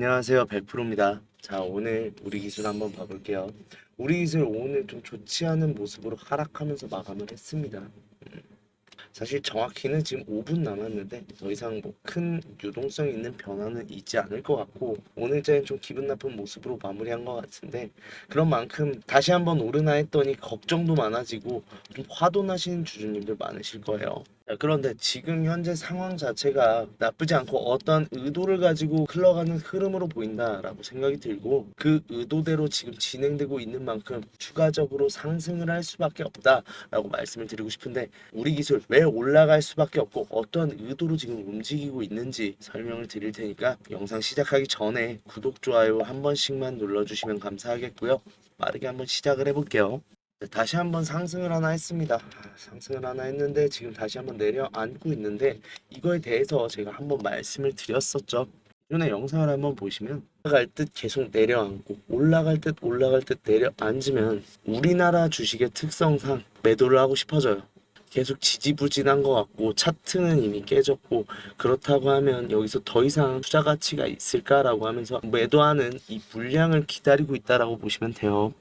안녕하세요. 100%입니다. 자, 오늘 우리 기술 한번 봐볼게요. 우리 기술 오늘 좀 좋지 않은 모습으로 하락하면서 마감을 했습니다. 사실 정확히는 지금 5분 남았는데 더 이상 뭐 큰 유동성 있는 변화는 있지 않을 것 같고 오늘자는 좀 기분 나쁜 모습으로 마무리한 것 같은데 그런 만큼 다시 한번 오르나 했더니 걱정도 많아지고 좀 화도 나시는 주주님들 많으실 거예요. 자, 그런데 지금 현재 상황 자체가 나쁘지 않고 어떤 의도를 가지고 흘러가는 흐름으로 보인다라고 생각이 들고 그 의도대로 지금 진행되고 있는 만큼 추가적으로 상승을 할 수밖에 없다라고 말씀을 드리고 싶은데 우리 기술 왜 올라갈 수밖에 없고 어떤 의도로 지금 움직이고 있는지 설명을 드릴 테니까 영상 시작하기 전에 구독, 좋아요 한 번씩만 눌러주시면 감사하겠고요. 빠르게 한번 시작을 해볼게요. 네, 다시 한번 상승을 하나 했습니다. 상승을 하나 했는데 지금 다시 한번 내려앉고 있는데 이거에 대해서 제가 한번 말씀을 드렸었죠. 기존의 영상을 한번 보시면 올라갈 듯 계속 내려앉고 올라갈 듯 내려앉으면 우리나라 주식의 특성상 매도를 하고 싶어져요. 계속 지지부진한 것 같고 차트는 이미 깨졌고 그렇다고 하면 여기서 더 이상 투자 가치가 있을까라고 하면서 매도하는 이 물량을 기다리고 있다라고 보시면 돼요.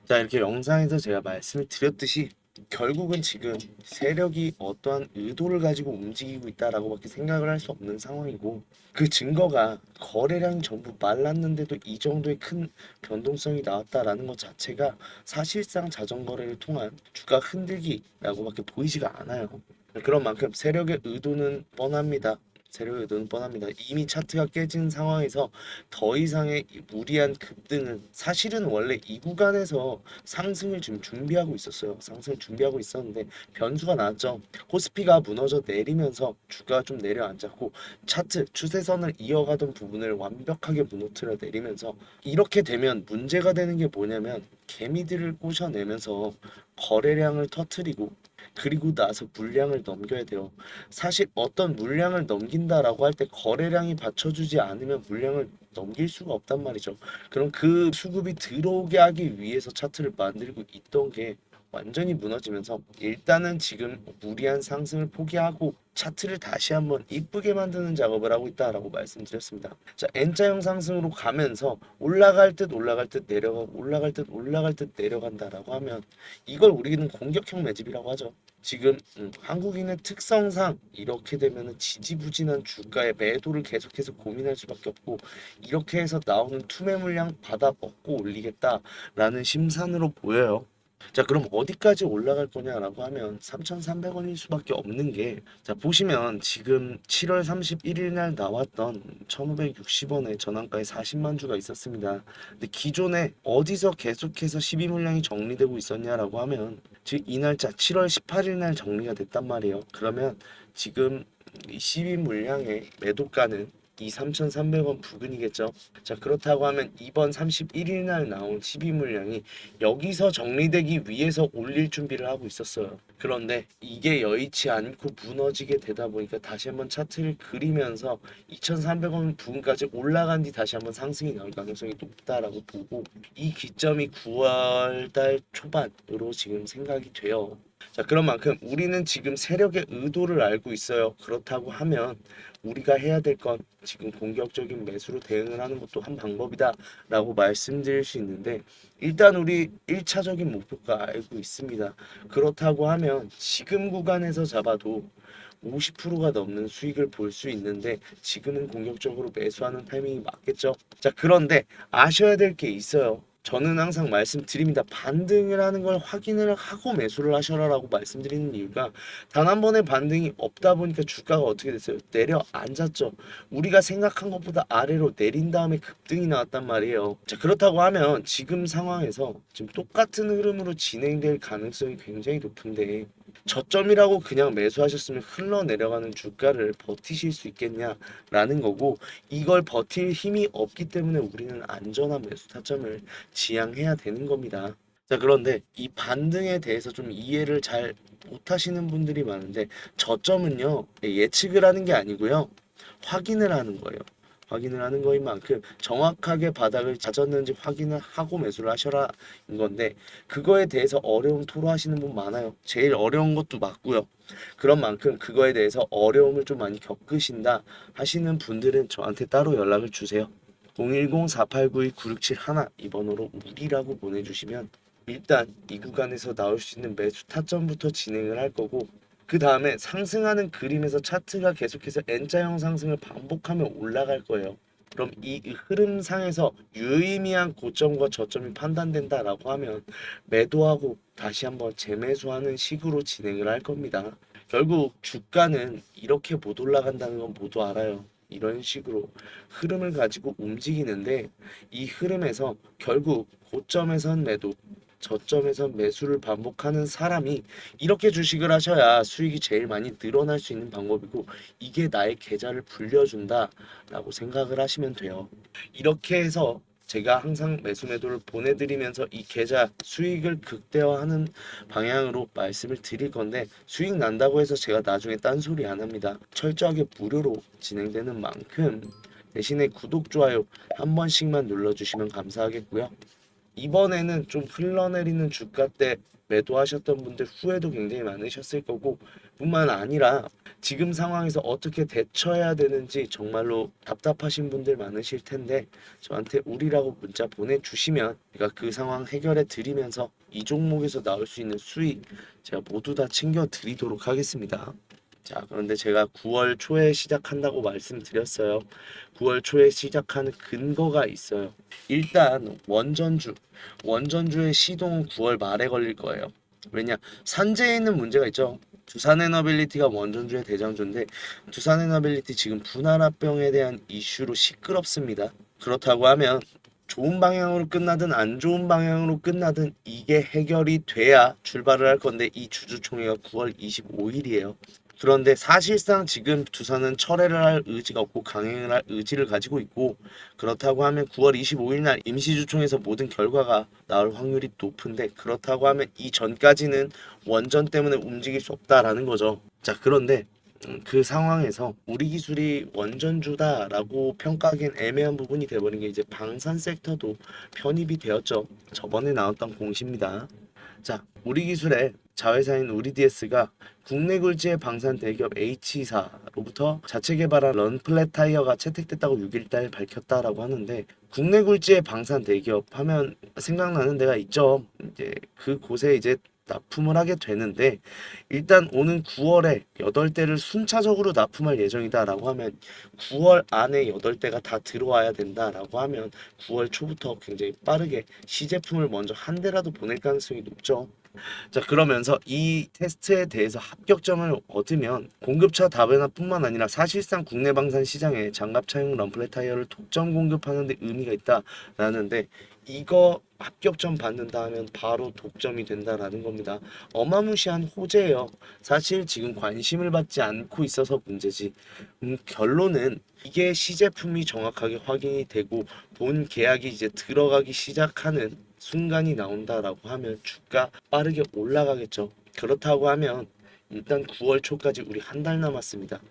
자, 이렇게 영상에서 제가 말씀을 드렸듯이 결국은 지금 세력이 어떠한 의도를 가지고 움직이고 있다라고밖에 생각을 할 수 없는 상황이고 그 증거가 거래량이 전부 말랐는데도 이 정도의 큰 변동성이 나왔다라는 것 자체가 사실상 자전거래를 통한 주가 흔들기라고밖에 보이지가 않아요. 그런 만큼 세력의 의도는 뻔합니다. 세력의 의도는 뻔합니다. 이미 차트가 깨진 상황에서 더 이상의 무리한 급등은 사실은 원래 이 구간에서 상승을 지금 준비하고 있었어요. 상승을 준비하고 있었는데 변수가 나왔죠. 코스피가 무너져 내리면서 주가가 좀 내려앉았고 차트 추세선을 이어가던 부분을 완벽하게 무너뜨려 내리면서 이렇게 되면 문제가 되는 게 뭐냐면 개미들을 꼬셔내면서 거래량을 터트리고 그리고 나서 물량을 넘겨야 돼요. 사실 어떤 물량을 넘긴다라고 할 때 거래량이 받쳐주지 않으면 물량을 넘길 수가 없단 말이죠. 그럼 그 수급이 들어오게 하기 위해서 차트를 만들고 있던 게 완전히 무너지면서 일단은 지금 무리한 상승을 포기하고 차트를 다시 한번 이쁘게 만드는 작업을 하고 있다라고 말씀드렸습니다. 자, N자형 상승으로 가면서 올라갈 듯 내려가고 올라갈 듯 내려간다라고 하면 이걸 우리는 공격형 매집이라고 하죠. 지금 한국인의 특성상 이렇게 되면 지지부진한 주가의 매도를 계속해서 고민할 수밖에 없고 이렇게 해서 나오는 투매 물량 받아 먹고 올리겠다라는 심산으로 보여요. 자, 그럼 어디까지 올라갈 거냐라고 하면 3,300원일 수밖에 없는 게 자, 보시면 지금 7월 31일 날 나왔던 1,560원의 전환가에 40만 주가 있었습니다. 근데 기존에 어디서 계속해서 12 물량이 정리되고 있었냐라고 하면 즉 이 날짜 7월 18일 날 정리가 됐단 말이에요. 그러면 지금 이 12 물량의 매도가는 이 3,300원 부근이겠죠. 자, 그렇다고 하면 이번 31일 날 나온 12 물량이 여기서 정리되기 위해서 올릴 준비를 하고 있었어요. 그런데 이게 여의치 않고 무너지게 되다 보니까 다시 한번 차트를 그리면서 2,300원 부근까지 올라간 뒤 다시 한번 상승이 나올 가능성이 높다라고 보고 이 기점이 9월 달 초반으로 지금 생각이 돼요. 자, 그런 만큼 우리는 지금 세력의 의도를 알고 있어요. 그렇다고 하면 우리가 해야 될 건 지금 공격적인 매수로 대응을 하는 것도 한 방법이다라고 말씀드릴 수 있는데 일단 우리 1차적인 목표가 알고 있습니다. 그렇다고 하면 지금 구간에서 잡아도 50%가 넘는 수익을 볼 수 있는데 지금은 공격적으로 매수하는 타이밍이 맞겠죠. 자, 그런데 아셔야 될 게 있어요. 저는 항상 말씀드립니다. 반등을 하는 걸 확인을 하고 매수를 하셔라라고 말씀드리는 이유가 단 한 번의 반등이 없다 보니까 주가가 어떻게 됐어요? 내려앉았죠. 우리가 생각한 것보다 아래로 내린 다음에 급등이 나왔단 말이에요. 자, 그렇다고 하면 지금 상황에서 지금 똑같은 흐름으로 진행될 가능성이 굉장히 높은데 저점이라고 그냥 매수하셨으면 흘러내려가는 주가를 버티실 수 있겠냐라는 거고 이걸 버틸 힘이 없기 때문에 우리는 안전한 매수 타점을 지향해야 되는 겁니다. 자, 그런데 이 반등에 대해서 좀 이해를 잘 못하시는 분들이 많은데 저점은요 예측을 하는 게 아니고요 확인을 하는 거예요. 확인을 하는 거인 만큼 정확하게 바닥을 다졌는지 확인을 하고 매수를 하셔라인 건데 그거에 대해서 어려움 토로하시는 분 많아요. 제일 어려운 것도 맞고요. 그런 만큼 그거에 대해서 어려움을 좀 많이 겪으신다 하시는 분들은 저한테 따로 연락을 주세요. 010-4892-9671 이 번호로 우리라고 보내주시면 일단 이 구간에서 나올 수 있는 매수 타점부터 진행을 할 거고, 그 다음에 상승하는 그림에서 차트가 계속해서 N자형 상승을 반복하며 올라갈 거예요. 그럼 이 흐름상에서 유의미한 고점과 저점이 판단된다라고 하면 매도하고 다시 한번 재매수하는 식으로 진행을 할 겁니다. 결국 주가는 이렇게 못 올라간다는 건 모두 알아요. 이런 식으로 흐름을 가지고 움직이는데, 이 흐름에서 결국 고점에선 매도, 저점에선 매수를 반복하는 사람이 이렇게 주식을 하셔야 수익이 제일 많이 늘어날 수 있는 방법이고, 이게 나의 계좌를 불려준다 라고 생각을 하시면 돼요. 이렇게 해서 제가 항상 매수 매도를 보내드리면서 이 계좌 수익을 극대화하는 방향으로 말씀을 드릴 건데, 수익 난다고 해서 제가 나중에 딴소리 안 합니다. 철저하게 무료로 진행되는 만큼 대신에 구독, 좋아요 한 번씩만 눌러주시면 감사하겠고요. 이번에는 좀 흘러내리는 주가 때 매도하셨던 분들 후회도 굉장히 많으셨을 거고, 뿐만 아니라 지금 상황에서 어떻게 대처해야 되는지 정말로 답답하신 분들 많으실 텐데, 저한테 우리라고 문자 보내주시면 제가 그 상황 해결해 드리면서 이 종목에서 나올 수 있는 수익 제가 모두 다 챙겨 드리도록 하겠습니다. 자, 그런데 제가 9월 초에 시작한다고 말씀드렸어요. 9월 초에 시작하는 근거가 있어요. 일단 원전주의 시동은 9월 말에 걸릴 거예요. 왜냐, 산재에 있는 문제가 있죠. 두산에너빌리티가 원전주의 대장주인데, 두산에너빌리티 지금 분할합병에 대한 이슈로 시끄럽습니다. 그렇다고 하면 좋은 방향으로 끝나든 안 좋은 방향으로 끝나든 이게 해결이 돼야 출발을 할 건데, 이 주주총회가 9월 25일이에요. 그런데 사실상 지금 두산은 철회를 할 의지가 없고 강행을 할 의지를 가지고 있고, 그렇다고 하면 9월 25일 날 임시주총에서 모든 결과가 나올 확률이 높은데, 그렇다고 하면 이 전까지는 원전 때문에 움직일 수 없다라는 거죠. 자, 그런데 그 상황에서 우리 기술이 원전주다라고 평가하기엔 애매한 부분이 돼버린 게, 이제 방산 섹터도 편입이 되었죠. 저번에 나왔던 공시입니다. 자, 우리 기술의 자회사인 우리DS가 국내 굴지의 방산 대기업 H사로부터 자체 개발한 런플랫 타이어가 채택됐다고 6일달 밝혔다라고 하는데, 국내 굴지의 방산 대기업 하면 생각나는 데가 있죠. 이제 그곳에 이제 납품을 하게 되는데, 일단 오는 9월에 8대를 순차적으로 납품할 예정이다라고 하면, 9월 안에 8대가 다 들어와야 된다라고 하면 9월 초부터 굉장히 빠르게 시제품을 먼저 한 대라도 보낼 가능성이 높죠. 자, 그러면서 이 테스트에 대해서 합격점을 얻으면 공급처 다변화뿐만 아니라 사실상 국내 방산 시장에 장갑차용 럼플렛 타이어를 독점 공급하는 데 의미가 있다라는데, 이거 합격점 받는다 하면 바로 독점이 된다라는 겁니다. 어마무시한 호재예요. 사실 지금 관심을 받지 않고 있어서 문제지, 결론은 이게 시제품이 정확하게 확인이 되고 본 계약이 이제 들어가기 시작하는 순간이 나온다라고 하면 주가 빠르게 올라가겠죠. 그렇다고 하면 일단 9월 초까지 우리 한 달 남았습니다.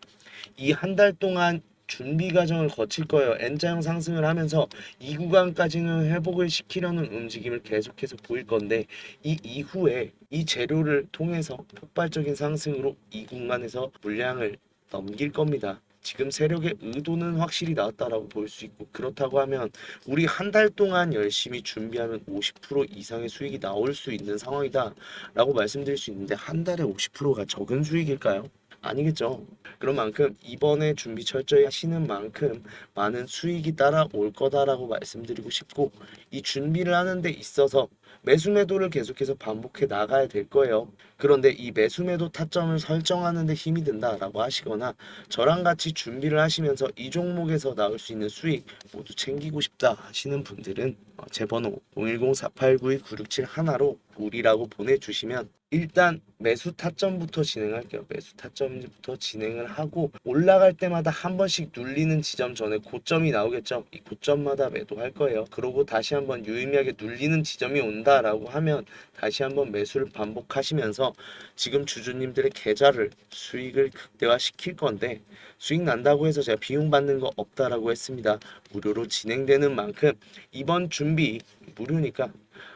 이 한 달 동안 준비 과정을 거칠 거예요. N자형 상승을 하면서 이 구간까지는 회복을 시키려는 움직임을 계속해서 보일 건데, 이 이후에 이 재료를 통해서 폭발적인 상승으로 이 구간에서 물량을 넘길 겁니다. 지금 세력의 의도는 확실히 나왔다라고 볼 수 있고, 그렇다고 하면 우리 한 달 동안 열심히 준비하면 50% 이상의 수익이 나올 수 있는 상황이다 라고 말씀드릴 수 있는데, 한 달에 50%가 적은 수익일까요? 아니겠죠. 그런 만큼 이번에 준비 철저히 하시는 만큼 많은 수익이 따라올 거다라고 말씀드리고 싶고, 이 준비를 하는 데 있어서 매수 매도를 계속해서 반복해 나가야 될 거예요. 그런데 이 매수 매도 타점을 설정하는 데 힘이 든다라고 하시거나, 저랑 같이 준비를 하시면서 이 종목에서 나올 수 있는 수익 모두 챙기고 싶다 하시는 분들은 제 번호 010-4892-9671로 우리라고 보내주시면 일단 매수 타점부터 진행할게요. 매수 타점부터 진행을 하고, 올라갈 때마다 한 번씩 눌리는 지점 전에 고점이 나오겠죠. 이 고점마다 매도할 거예요. 그러고 다시 한번 유의미하게 눌리는 지점이 온다라고 하면 다시 한번 매수를 반복하시면서 지금 주주님들의 계좌를 수익을 극대화시킬 건데, 수익 난다고 해서 제가 비용 받는 거 없다라고 했습니다. 무료로 진행되는 만큼 이번 준비 무료니까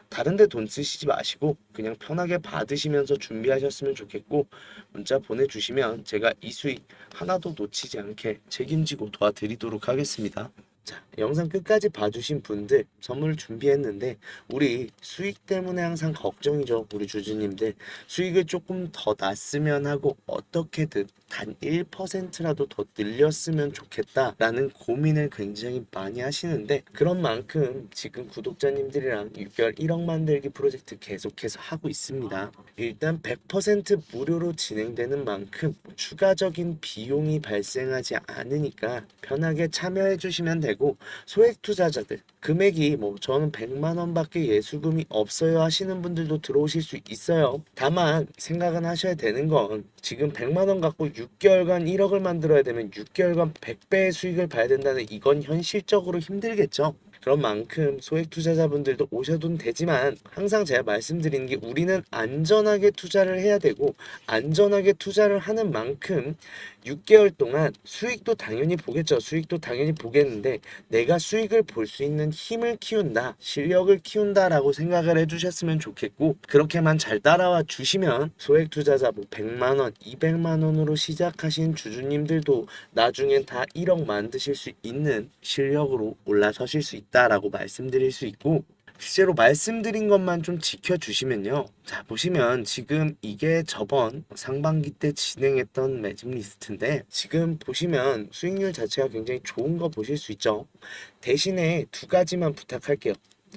다른 데 돈 쓰시지 마시고 그냥 편하게 받으시면서 준비하셨으면 좋겠고, 문자 보내주시면 제가 이 수익 하나도 놓치지 않게 책임지고 도와드리도록 하겠습니다. 자, 영상 끝까지 봐주신 분들 선물 준비했는데 우리 수익 때문에 항상 걱정이죠. 우리 주주님들 수익을 조금 더 났으면 하고 어떻게든 단 1%라도 더 늘렸으면 좋겠다라는 고민을 굉장히 많이 하시는데 그런 만큼 지금 구독자님들이랑 6개월 1억 만들기 프로젝트 계속해서 하고 있습니다. 일단 100% 무료로 진행되는 만큼 추가적인 비용이 발생하지 않으니까 편하게 참여해 주시면 되고 소액 투자자들 금액이 뭐 저는 100만 원밖에 예수금이 없어요 하시는 분들도 들어오실 수 있어요. 다만 생각은 하셔야 되는 건 지금 100만 원 갖고 6개월간 1억을 만들어야 되면 6개월간 100배의 수익을 봐야 된다는 이건 현실적으로 힘들겠죠. 그런 만큼 소액 투자자분들도 오셔도 되지만 항상 제가 말씀드리는 게 우리는 안전하게 투자를 해야 되고 안전하게 투자를 하는 만큼 6개월 동안 수익도 당연히 보겠죠. 수익도 당연히 보겠는데 내가 수익을 볼 수 있는 힘을 키운다, 실력을 키운다라고 생각을 해주셨으면 좋겠고 그렇게만 잘 따라와 주시면 소액 투자자 뭐 100만 원, 200만 원으로 시작하신 주주님들도 나중엔 다 1억 만드실 수 있는 실력으로 올라서실 수 있다라고 말씀드릴 수 있고 실제로 말씀드린 것만 좀 지켜주시면요. 자, 보시면 지금 이게 저번 상반기 때 진행했던 매집 리스트인데 지금 보시면 수익률 자체가 굉장히 좋은 거 보실 수 있죠. 대신에 두 가지만 부탁할게요.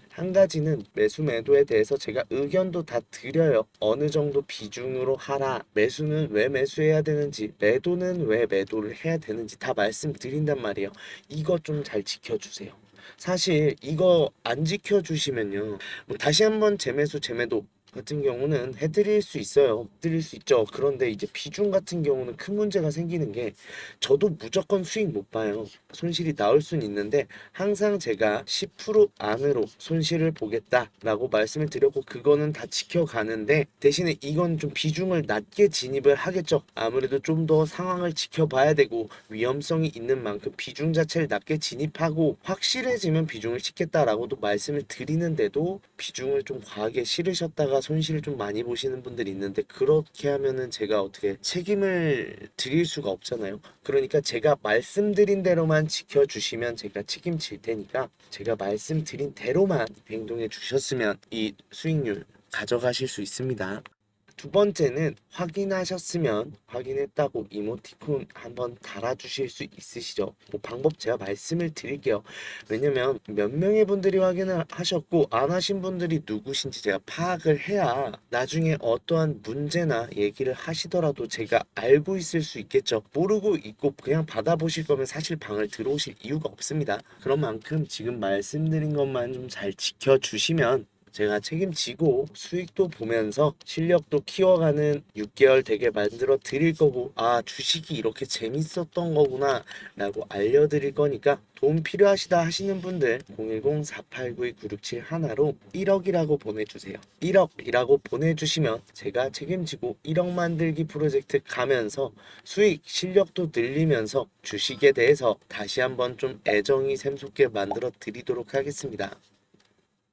한 가지는 매수 매도에 대해서 제가 의견도 다 드려요. 어느 정도 비중으로 하라. 매수는 왜 매수해야 되는지, 매도는 왜 매도를 해야 되는지 다 말씀드린단 말이에요. 이거 좀 잘 지켜주세요. 사실 이거 안 지켜주시면요. 뭐 다시 한번 재매수 재매도 같은 경우는 해드릴 수 있어요. 해드릴 수 있죠. 그런데 이제 비중 같은 경우는 큰 문제가 생기는 게 저도 무조건 수익 못 봐요. 손실이 나올 수는 있는데 항상 제가 10% 안으로 손실을 보겠다라고 말씀을 드렸고 그거는 다 지켜가는데 대신에 이건 좀 비중을 낮게 진입을 하겠죠. 아무래도 좀 더 상황을 지켜봐야 되고 위험성이 있는 만큼 비중 자체를 낮게 진입하고 확실해지면 비중을 싣겠다라고도 말씀을 드리는데도 비중을 좀 과하게 실으셨다가 손실을 좀 많이 보시는 분들이 있는데 그렇게 하면은 제가 어떻게 책임을 드릴 수가 없잖아요. 그러니까 제가 말씀드린 대로만 지켜주시면 제가 책임질 테니까 제가 말씀드린 대로만 행동해 주셨으면 이 수익률 가져가실 수 있습니다. 두 번째는 확인하셨으면 확인했다고 이모티콘 한번 달아주실 수 있으시죠? 뭐 방법 제가 말씀을 드릴게요. 왜냐면 몇 명의 분들이 확인을 하셨고 안 하신 분들이 누구신지 제가 파악을 해야 나중에 어떠한 문제나 얘기를 하시더라도 제가 알고 있을 수 있겠죠. 모르고 있고 그냥 받아보실 거면 사실 방을 들어오실 이유가 없습니다. 그런 만큼 지금 말씀드린 것만 좀 잘 지켜주시면 제가 책임지고 수익도 보면서 실력도 키워가는 6개월 되게 만들어 드릴 거고 아 주식이 이렇게 재밌었던 거구나 라고 알려드릴 거니까 도움 필요하시다 하시는 분들 010-4892-9671로 1억이라고 보내주세요. 1억이라고 보내주시면 제가 책임지고 1억 만들기 프로젝트 가면서 수익 실력도 늘리면서 주식에 대해서 다시 한번 좀 애정이 샘솟게 만들어 드리도록 하겠습니다.